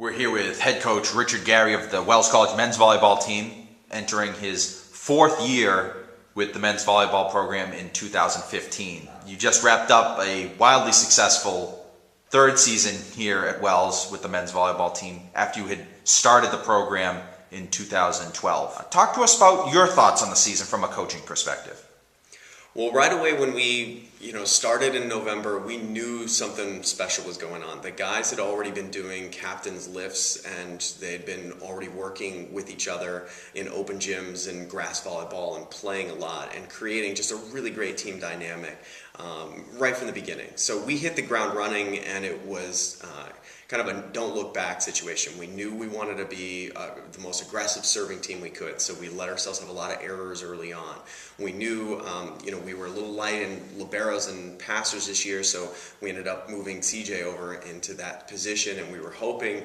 We're here with head coach Richard Gary of the Wells College men's volleyball team, entering his fourth year with the men's volleyball program in 2015. You just wrapped up a wildly successful third season here at Wells with the men's volleyball team after you had started the program in 2012. Talk to us about your thoughts on the season from a coaching perspective. Well, right away when we started in November, we knew something special was going on. The guys had already been doing captain's lifts, and they'd been already working with each other in open gyms and grass volleyball and playing a lot and creating just a really great team dynamic right from the beginning. So we hit the ground running, and it was kind of a don't look back situation. We knew we wanted to be the most aggressive serving team we could, so we let ourselves have a lot of errors early on. We knew we were a little light in liberos and passers this year, so we ended up moving CJ over into that position, and we were hoping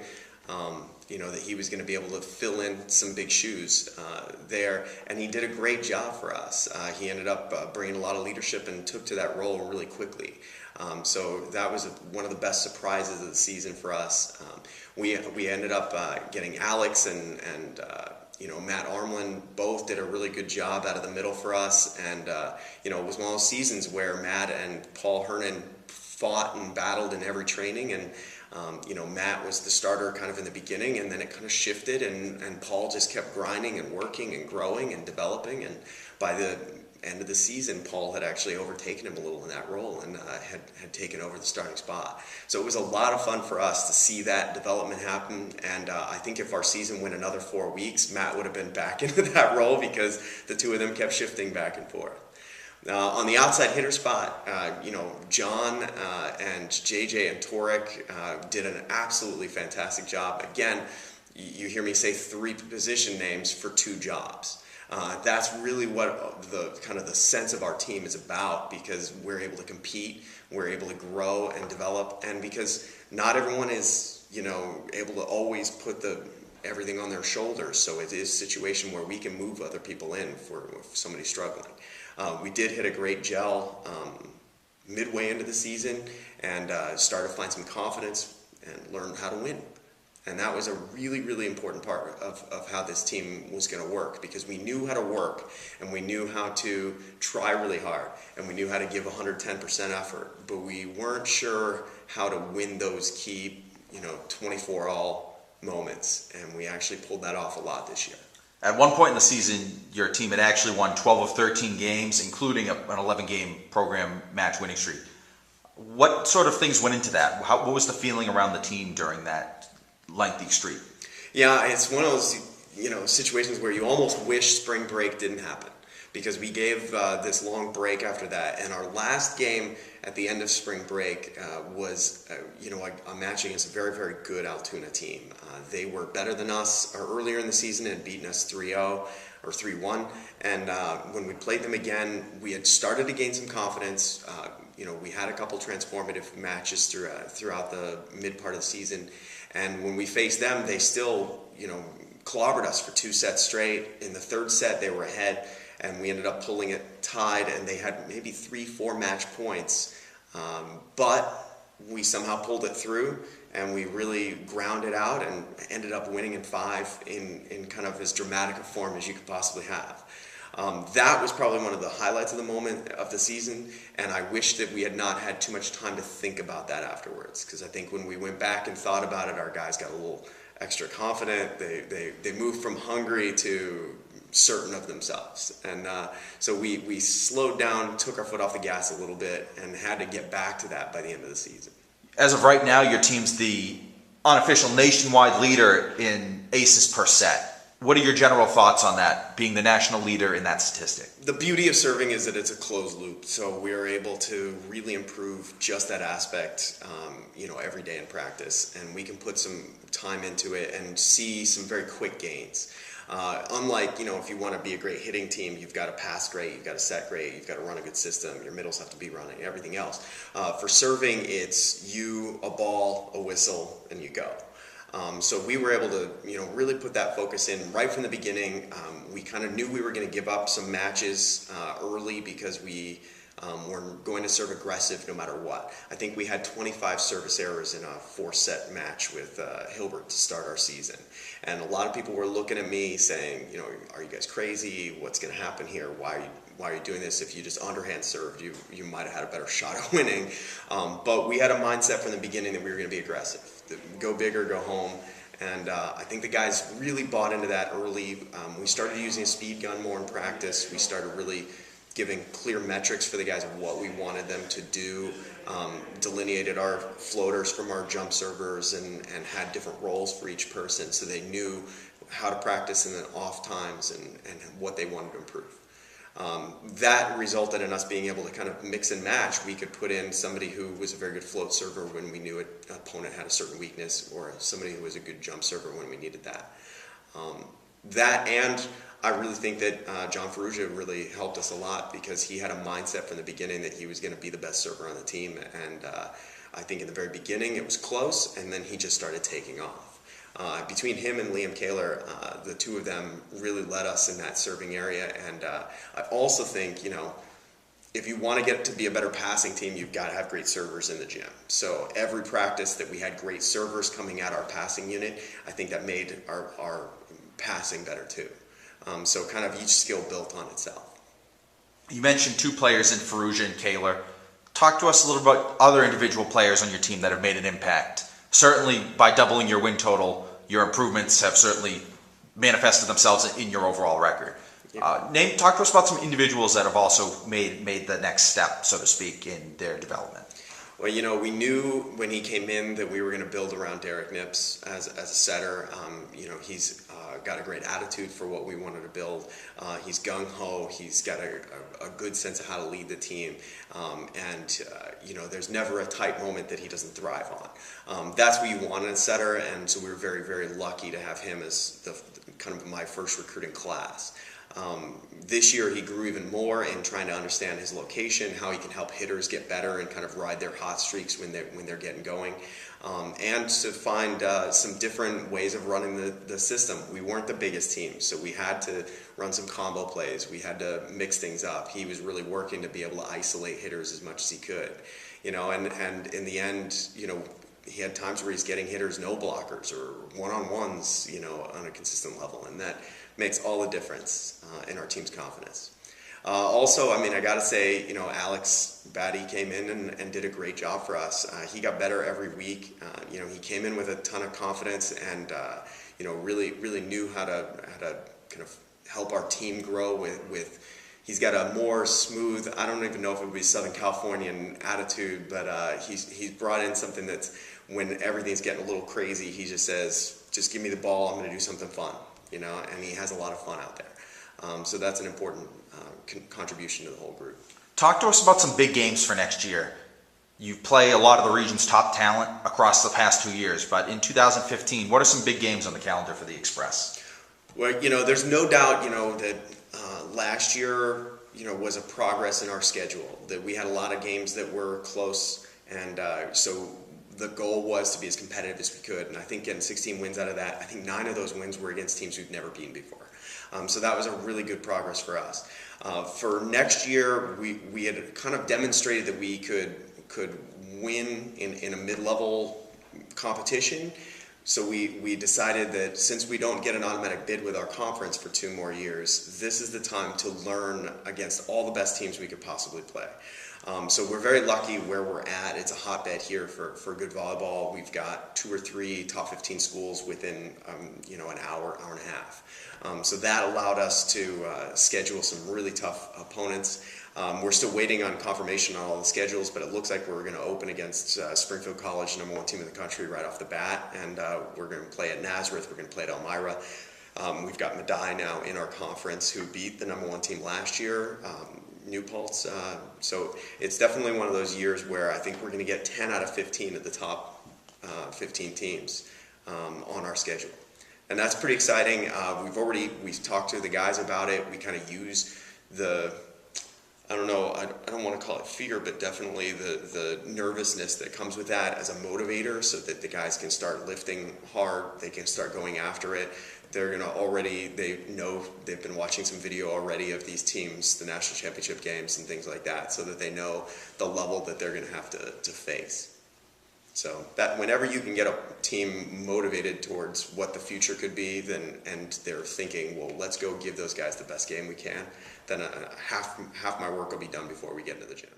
that he was going to be able to fill in some big shoes there, and he did a great job for us. He ended up bringing a lot of leadership and took to that role really quickly. So that was one of the best surprises of the season for us. We ended up getting Alex and Matt Armlin both did a really good job out of the middle for us, and it was one of those seasons where Matt and Paul Hernan fought and battled in every training, and Matt was the starter kind of in the beginning, and then it kind of shifted, and Paul just kept grinding and working and growing and developing, and by the end of the season, Paul had actually overtaken him a little in that role and had taken over the starting spot. So it was a lot of fun for us to see that development happen, and I think if our season went another 4 weeks, Matt would have been back into that role because the two of them kept shifting back and forth. On the outside hitter spot, John and JJ and Torek did an absolutely fantastic job. Again, you hear me say 3 position names for 2 jobs. That's really what the sense of our team is about, because we're able to compete, we're able to grow and develop, and because not everyone is able to always put everything on their shoulders. So it is a situation where we can move other people in for somebody struggling. We did hit a great gel midway into the season and started to find some confidence and learn how to win. And that was a really, really important part of how this team was going to work, because we knew how to work, and we knew how to try really hard, and we knew how to give 110% effort, but we weren't sure how to win those key 24-all moments, and we actually pulled that off a lot this year. At one point in the season, your team had actually won 12 of 13 games, including an 11-game program match winning streak. What sort of things went into that? What was the feeling around the team during that lengthy streak? Yeah, it's one of those situations where you almost wish spring break didn't happen, because we gave this long break after that, and our last game at the end of spring break was a match against a very, very good Altoona team. They were better than us earlier in the season and beaten us 3-0 or 3-1, and when we played them again, we had started to gain some confidence. We had a couple transformative matches throughout the mid part of the season, and when we faced them, they still clobbered us for 2 sets straight. In the third set, they were ahead, and we ended up pulling it tied, and they had maybe 3-4 match points, but we somehow pulled it through, and we really ground it out and ended up winning in 5 in kind of as dramatic a form as you could possibly have. That was probably one of the highlights of the moment of the season, and I wish that we had not had too much time to think about that afterwards, because I think when we went back and thought about it, our guys got a little extra confident. They moved from hungry to certain of themselves, and so we slowed down, took our foot off the gas a little bit, and had to get back to that by the end of the season. As of right now, your team's the unofficial nationwide leader in aces per set. What are your general thoughts on that, being the national leader in that statistic? The beauty of serving is that it's a closed loop, so we're able to really improve just that aspect, every day in practice, and we can put some time into it and see some very quick gains. Unlike, if you want to be a great hitting team, you've got to pass great, you've got to set great, you've got to run a good system, your middles have to be running, everything else. For serving, it's you, a ball, a whistle, and you go. So we were able to, really put that focus in right from the beginning. We kind of knew we were going to give up some matches early because we We're going to serve aggressive no matter what. I think we had 25 service errors in a 4-set match with Hilbert to start our season. And a lot of people were looking at me saying, you know, are you guys crazy? What's going to happen here? Why are you doing this? If you just underhand served, you might have had a better shot at winning. But we had a mindset from the beginning that we were going to be aggressive. Go big or go home. And I think the guys really bought into that early. We started using a speed gun more in practice. We started really giving clear metrics for the guys of what we wanted them to do, delineated our floaters from our jump servers, and had different roles for each person so they knew how to practice in the off times and what they wanted to improve. That resulted in us being able to kind of mix and match. We could put in somebody who was a very good float server when we knew an opponent had a certain weakness, or somebody who was a good jump server when we needed that. And I really think that John Ferrugia really helped us a lot, because he had a mindset from the beginning that he was going to be the best server on the team. And I think in the very beginning it was close, and then he just started taking off. Between him and Liam Kaler, the two of them really led us in that serving area. And I also think, you know, if you want to get to be a better passing team, you've got to have great servers in the gym. So every practice that we had great servers coming at our passing unit, I think that made our passing better too. So kind of each skill built on itself. You mentioned two players in Ferrugia and Kaler. Talk to us a little about other individual players on your team that have made an impact. Certainly, by doubling your win total, your improvements have certainly manifested themselves in your overall record. Yeah. Talk to us about some individuals that have also made the next step, so to speak, in their development. Well, you know, we knew when he came in that we were going to build around Derek Nips as a setter. You know, he's got a great attitude for what we wanted to build. He's gung-ho. He's got a good sense of how to lead the team. You know, there's never a tight moment that he doesn't thrive on. That's what you want in a setter, and so we were very, very lucky to have him as kind of my first recruiting class. This year he grew even more in trying to understand his location, how he can help hitters get better and kind of ride their hot streaks when they're getting going, and to find some different ways of running the system. We weren't the biggest team, so we had to run some combo plays. We had to mix things up. He was really working to be able to isolate hitters as much as he could, you know, and in the end, you know, he had times where he's getting hitters no blockers or one-on-ones, you know, on a consistent level, and that makes all the difference in our team's confidence. Also, I mean, I got to say, you know, Alex Batty came in and did a great job for us. He got better every week. You know, he came in with a ton of confidence and, you know, really knew how to kind of help our team grow with he's got a more smooth, I don't even know if it would be Southern Californian attitude, but he's brought in something that's, when everything's getting a little crazy, he just says, just give me the ball, I'm going to do something fun, you know, and he has a lot of fun out there. So that's an important contribution to the whole group. Talk to us about some big games for next year. You play a lot of the region's top talent across the past 2 years, but in 2015, what are some big games on the calendar for the Express? Well, you know, there's no doubt, you know, that last year, you know, was a progress in our schedule, that we had a lot of games that were close, and so the goal was to be as competitive as we could, and I think getting 16 wins out of that, I think 9 of those wins were against teams we've never beaten before. So that was a really good progress for us. For next year, we had kind of demonstrated that we could win in a mid-level competition. So we decided that since we don't get an automatic bid with our conference for 2 more years, this is the time to learn against all the best teams we could possibly play. So we're very lucky where we're at. It's a hotbed here for good volleyball. We've got 2 or 3 top 15 schools within you know, an hour and a half. So that allowed us to schedule some really tough opponents. We're still waiting on confirmation on all the schedules, but it looks like we're going to open against Springfield College, #1 team in the country, right off the bat, and we're going to play at Nazareth. We're going to play at Elmira. We've got Medaille now in our conference, who beat the #1 team last year, New Paltz. So it's definitely one of those years where I think we're going to get 10 out of 15 of the top 15 teams on our schedule. And that's pretty exciting. We've talked to the guys about it. We kind of use I don't know, I don't want to call it fear, but definitely the nervousness that comes with that as a motivator, so that the guys can start lifting hard, they can start going after it. they're gonna already, they know, they've been watching some video already of these teams, the national championship games and things like that, so that they know the level that they're gonna have to face. So that whenever you can get a team motivated towards what the future could be, then and they're thinking, well, let's go give those guys the best game we can, then half my work will be done before we get into the gym.